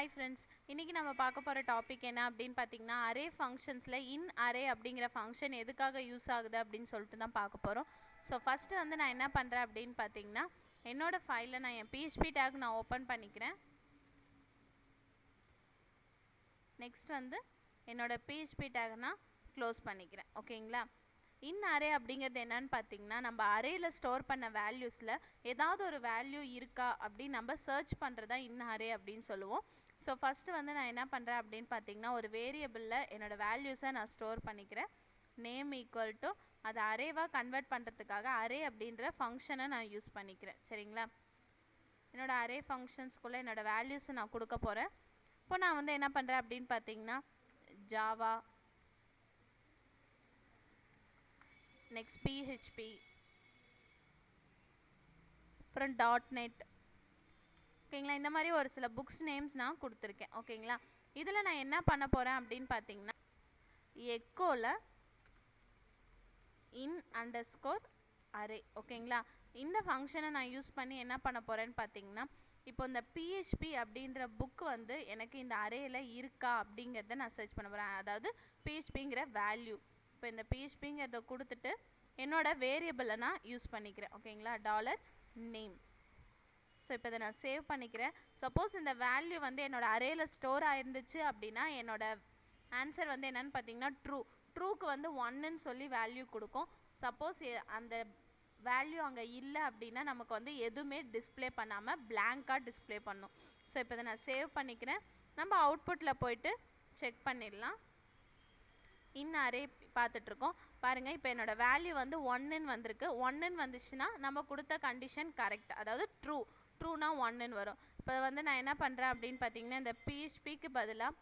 Hi friends, இன்னைக்கு நம்ம பார்க்க போற டாபிக் என்ன அப்படினு பாத்தீங்கன்னா அரே ஃபங்க்ஷன்ஸ்ல இன் அரே அப்படிங்கற ஃபங்க்ஷன் எதுக்காக யூஸ் ஆகுது அப்படினு சொல்லிட்டு தான் பார்க்க போறோம். சோ ஃபர்ஸ்ட் வந்து நான் என்ன பண்றேன் அப்படினு பாத்தீங்கன்னா என்னோட ஃபைல்ல நான் என் PHP tag நான் ஓபன் பண்ணிக்கிறேன். நெக்ஸ்ட் வந்து என்னோட PHP tag நான் க்ளோஸ் பண்ணிக்கிறேன். ஓகேங்களா? இன் அரே அப்படிங்கிறது என்னன்னு பாத்தீங்கன்னா நம்ம அரேல ஸ்டோர் பண்ண வேல்யூஸ்ல ஏதாவது ஒரு வேல்யூ இருக்கா அப்படி நம்ம சர்ச் பண்றதா இன் அரே அப்படினு சொல்லுவோம். சோ ஃபர்ஸ்ட் வந்து நான் என்ன பண்றேன் அப்படினு பாத்தீங்கன்னா ஒரு வேரியபிள்ல என்னோட வேல்யூஸை நான் ஸ்டோர் பண்ணிக்கிறேன். நேம் ஈக்குவல் டு அதை அரேவா கன்வெர்ட் பண்றதுக்காக அரே அப்படின்ற ஃபங்க்ஷனை நான் யூஸ் பண்ணிக்கிறேன். சரிங்களா? என்னோட அரே ஃபங்க்ஷன்ஸ்குள்ள என்னோட வேல்யூஸை நான் கொடுக்க போறேன். இப்போ நான் வந்து என்ன பண்றேன் அப்படினு பாத்தீங்கன்னா ஜாவா next PHP அப்புறம் .NET ஓகேங்களா இந்த மாதிரி ஒரு சில புக்ஸ் நேம்ஸ் நான் கொடுத்துருக்கேன். ஓகேங்களா இதில் நான் என்ன பண்ண போகிறேன் அப்படின்னு பார்த்தீங்கன்னா எக்கோவில் இன் அண்டர்ஸ்கோர் அரே ஓகேங்களா இந்த ஃபங்க்ஷனை நான் யூஸ் பண்ணி என்ன பண்ண போகிறேன்னு பார்த்தீங்கன்னா இப்போ இந்த PHP அப்படின்ற புக் வந்து எனக்கு இந்த அரேயில் இருக்கா அப்படிங்கிறத நான் சர்ச் பண்ண போகிறேன். அதாவது PHPங்கிற வேல்யூ இப்போ இந்த PHPங்கிறத கொடுத்துட்டு என்னோட வேரியபிளை நான் யூஸ் பண்ணிக்கிறேன். ஓகேங்களா $நேம். ஸோ இப்போ இதை நான் சேவ் பண்ணிக்கிறேன். சப்போஸ் இந்த வேல்யூ வந்து என்னோட அரேயில் ஸ்டோர் ஆயிருந்துச்சு அப்படின்னா என்னோட ஆன்சர் வந்து என்னன்னு பார்த்தீங்கன்னா ட்ரூக்கு வந்து 1ன்னு சொல்லி வேல்யூ கொடுக்கும். சப்போஸ் அந்த வேல்யூ அங்கே இல்லை அப்படின்னா நமக்கு வந்து எதுவுமே டிஸ்பிளே பண்ணாமல் பிளாங்காக டிஸ்பிளே பண்ணும். ஸோ இப்போ இதை நான் சேவ் பண்ணிக்கிறேன். நம்ம அவுட்புட்டில் போயிட்டு செக் பண்ணிடலாம். இன் அரே பார்த்துட்ருக்கோம் பாருங்கள். இப்போ என்னோடய வேல்யூ வந்து 1ன்னு வந்திருக்கு. 1ன்னு வந்துச்சுன்னா நம்ம கொடுத்த கண்டிஷன் கரெக்ட், அதாவது ட்ரூனா 1ன்னு வரும். இப்போ வந்து நான் என்ன பண்ணுறேன் அப்படின்னு பார்த்தீங்கன்னா இந்த PHPக்கு பதிலாக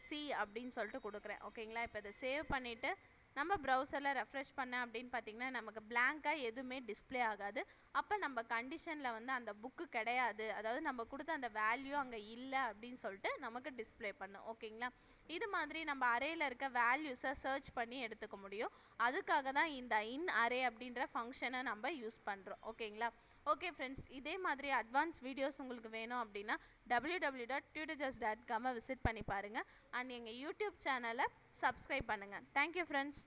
C அப்படின்னு சொல்லிட்டு கொடுக்குறேன். ஓகேங்களா இப்போ இதை சேவ் பண்ணிவிட்டு நம்ம ப்ரௌசரில் ரெஃப்ரெஷ் பண்ணேன் அப்படின்னு பார்த்தீங்கன்னா நமக்கு பிளாங்காக எதுவுமே டிஸ்பிளே ஆகாது. அப்போ நம்ம கண்டிஷனில் வந்து அந்த புக்கு கிடையாது, அதாவது நம்ம கொடுத்த அந்த வேல்யூ அங்கே இல்லை அப்படின்னு சொல்லிட்டு நமக்கு டிஸ்பிளே பண்ணும். ஓகேங்களா இது மாதிரி நம்ம அரேயில் இருக்க வேல்யூஸை சர்ச் பண்ணி எடுத்துக்க முடியும். அதுக்காக தான் இந்த இன் அரே அப்படின்ற ஃபங்க்ஷனை நம்ம யூஸ் பண்ணுறோம். ஓகேங்களா ஓகே ஃப்ரெண்ட்ஸ், இதே மாதிரி அட்வான்ஸ் வீடியோஸ் உங்களுக்கு வேணும் அப்படின்னா www.tutorjust.com விசிட் பண்ணி பாருங்கள். அண்ட் எங்கள் யூடியூப் சேனலை சப்ஸ்கிரைப் பண்ணுங்கள். Thank you friends.